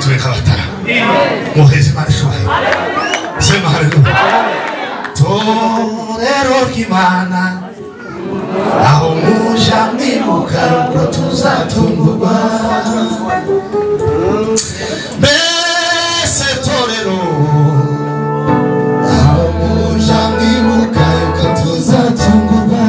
tuweka batara muheze marishwa sema haleluya torero kimana aho muja mwibuka uko tuzatungurwa bese torero aho muja mwibuka uko tuzatungurwa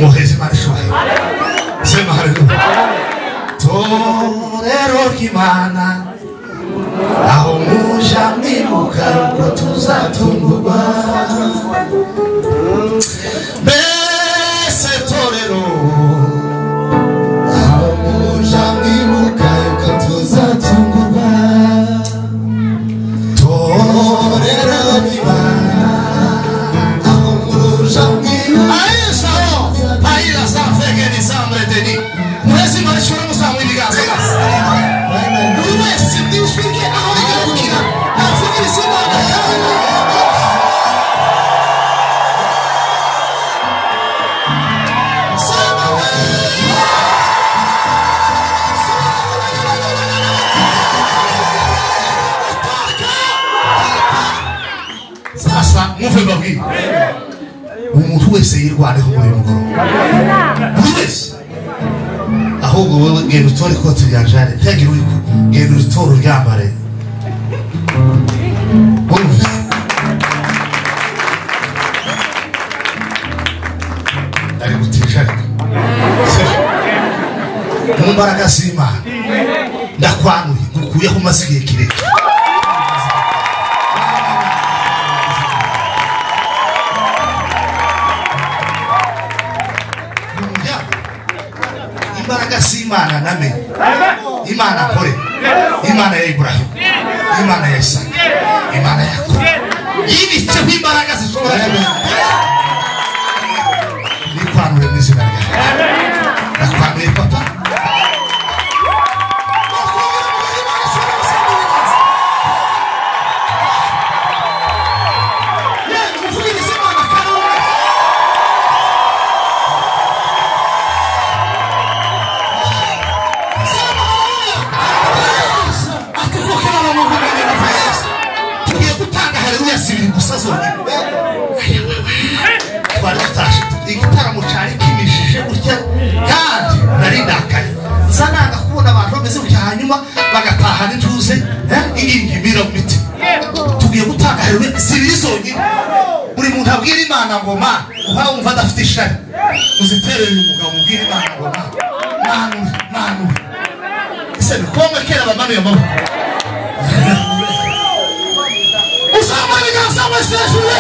muheze marishwa sema haleluya torero kimana aho muja mwibuka uko tuzatungurwa bese torero aho muja mwibuka uko tuzatungurwa torero kimana aho muja mwibuka umuntu wese yirwaneho muri mugoro buri wese ahubwo wowe genda utore kote rya jane ntagira uri genda utore uryambare ari gutisha mu mbaraga z'Imana ndakwanuye ngukuyeho masigiye kireke imbaraga z'Imana name Imana kore Imana ya Ibrahim Imana ya Isaka Imana ya Yakobo ibitse imbaraga zishobora ni kwanure n'izina ryawe nakwanuye papa igitaramo cyari kimishije gutya kandi nari ndakaye nsananga kubona abantu bameze gutya hanyuma bagataha n'ituze ingingimira mu miti tugiye gutanga heruwe sirizonye buri muntu abwira Imana ngo ma uha umva adafite ishari uziterere umugabo ubwira Imana ngo manu ese bikombe kera bamanuye amaboko usama biganza wesejwe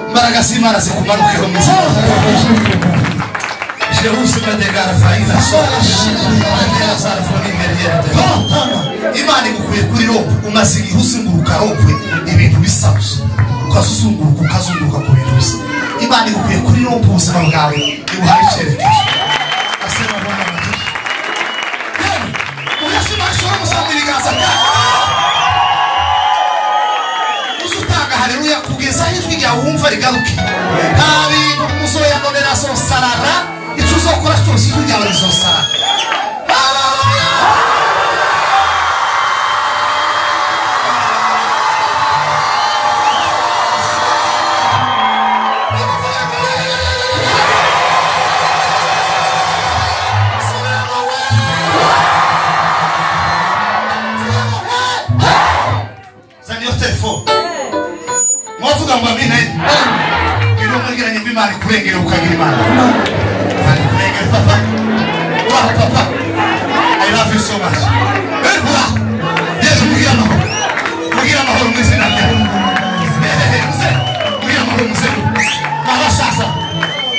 imbaraga z'Imana zikumanukeho mwiza Jerusi medegara faina Imana igukuye kuri rope umaze igihe usimburuka rope ibintu bisabuze ukazunguruka ku bintu bisa Imana igukuye kuri rope ubuzima bwawe ibuhaye icyerekezo asema Bwana amagisha uyasima ashobora gusanga ibiganza byawe uzutanga haleluya kugeza ijwi ryawe wumva rigaruke nta bintu muzoyanonera zosarara icyo uzokora cyose ijwi ryawe rizosarara telefone mwavuga ngo amina ino mugiranye bimari kurengera ukagira imana kandi kurengera papa wow papa I love you so much yes mugira amahoro mwizina ryawe mugira amahoro muzemu abasasa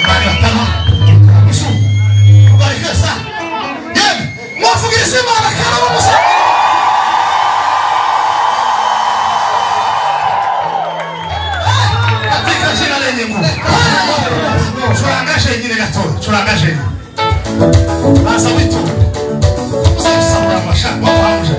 bari batama musu bari kesa yewe mwavugira imana karabo musa Churangaje asa wito usabura amashaka wamuje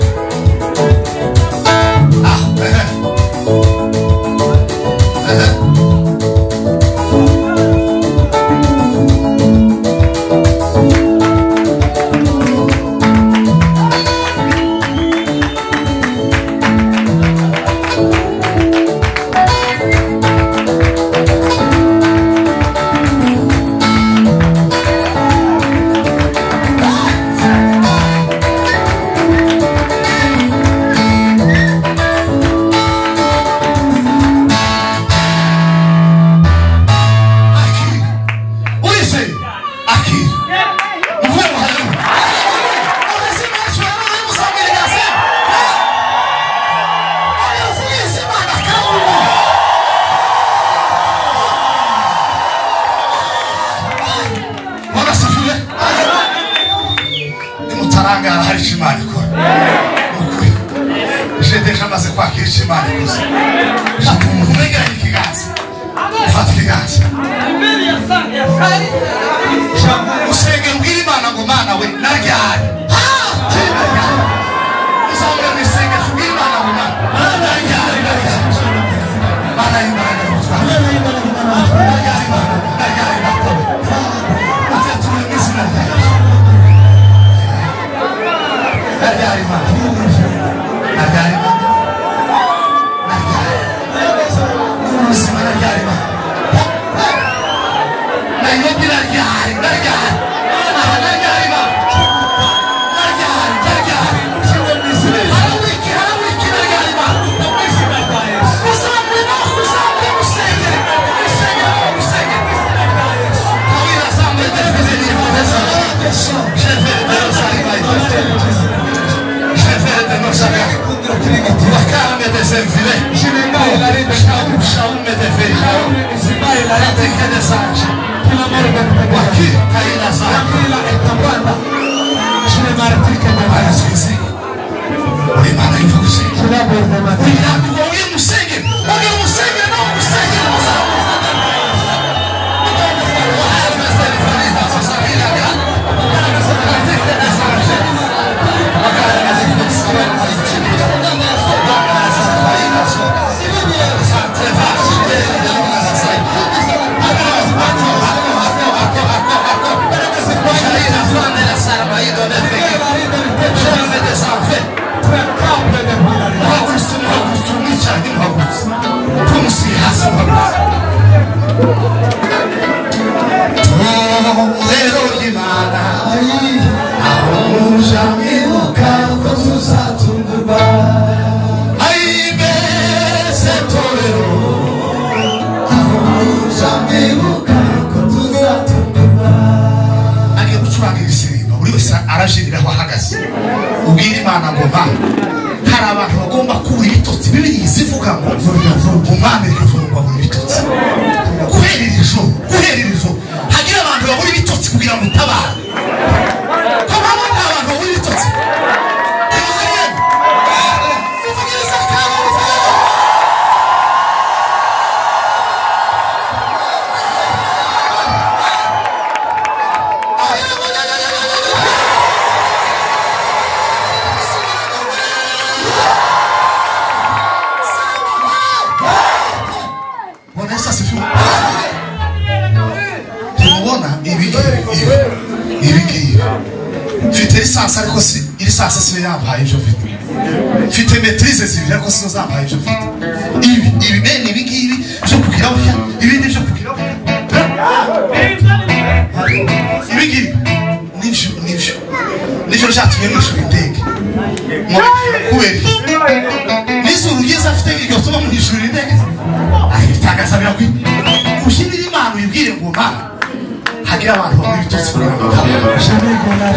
Fite maîtrise zibira ko sizampaye byo fite ibi bene ibi ngibi byo kugira ushya ibindi byo kugira ibi ngibi nivyo cyatumye mwishura indege kubera n'izuru ryiza afite iryo mana hagira abantu bamwe ibitutsi kuri uyu mugabo.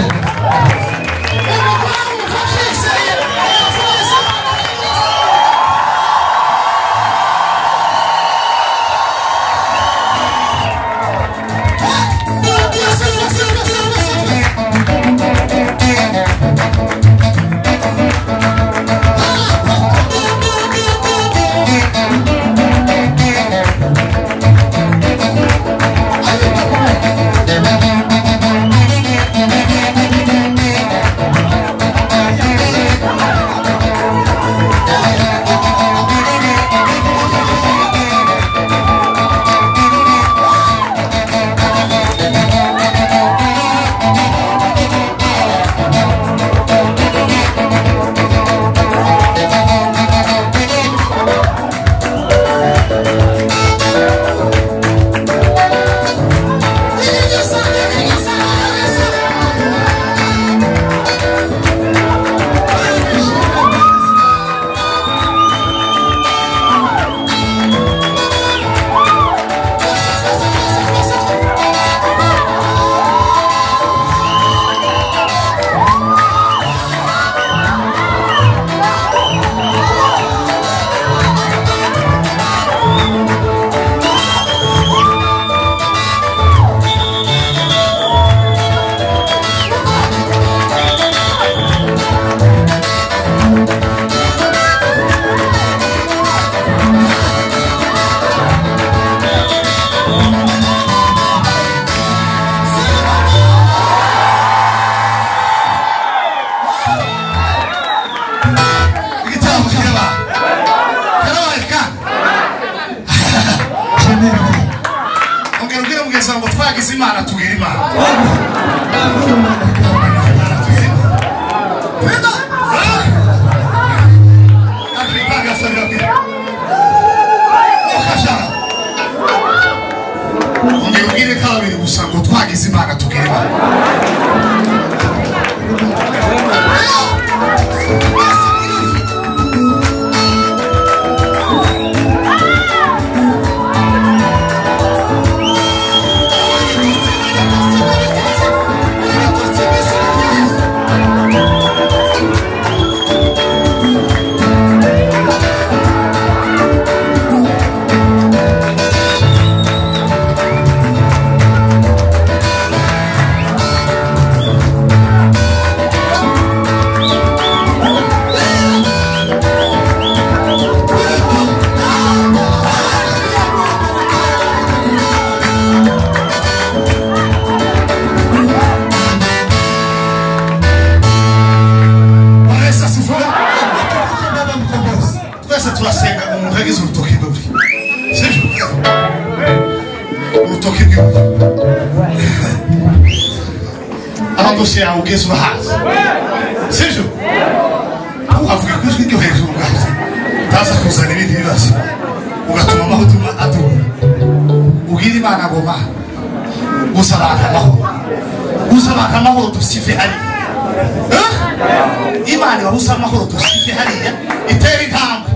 Imana tugira Imana ongera kabiri gusa ngo twagize Imana tugira Imana. Turasenga umuntu agize urutoki rwe sibyo urutoki rwe aho dose yawe ugeze urahazi sibyo ukavuga ko ijwi ryo hejuru bwawe utaza kuzana ibindi bibazo ugatuma amahoro aduha ubwira Imana ngo Mana gusa abantu amahoro gusa abantu amahoro dusive hariya Imana ibabuza amahoro dusive hariya itera intambwe.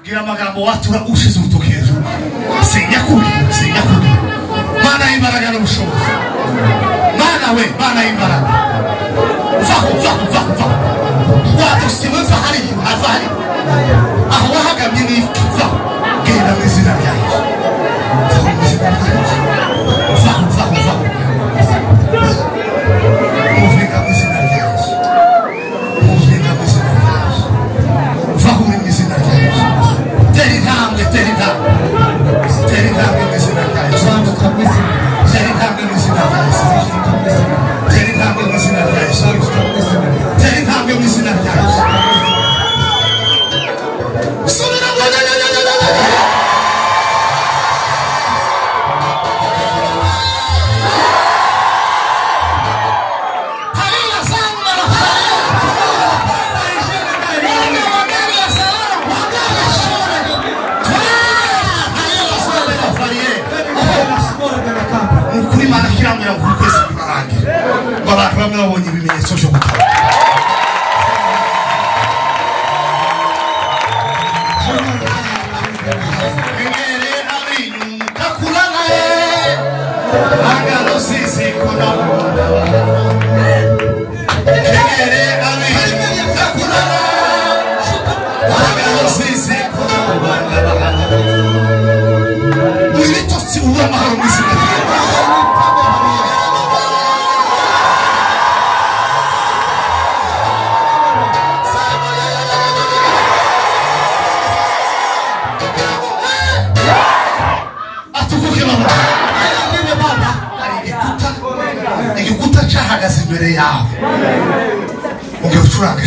Gira amagambo watura ushize urutoki hejuru sinyakuri Mana y'imbaraga n'ubushobozi Mana we Mana y'imbaraga vaho wadusiwe mva hariya ava hariya aho wahagamye n'iki vaho genda mu izina rya Yesu vaho mu izina rya Yesu vaho uvuga mu izina rya Yesu uvuga mu izina rya Yesu vaho mu izina rya Yesu tera intambwe mu izina rya Yesu tera intambwe mu izina rya Yesu tera intambwe mu izina rya Yesu tera intambwe mu izina rya Yesu subira bamwe babonye ibimenyetso byo gutaba igikuta cyahagaze imbere yawe ugiye ucuranga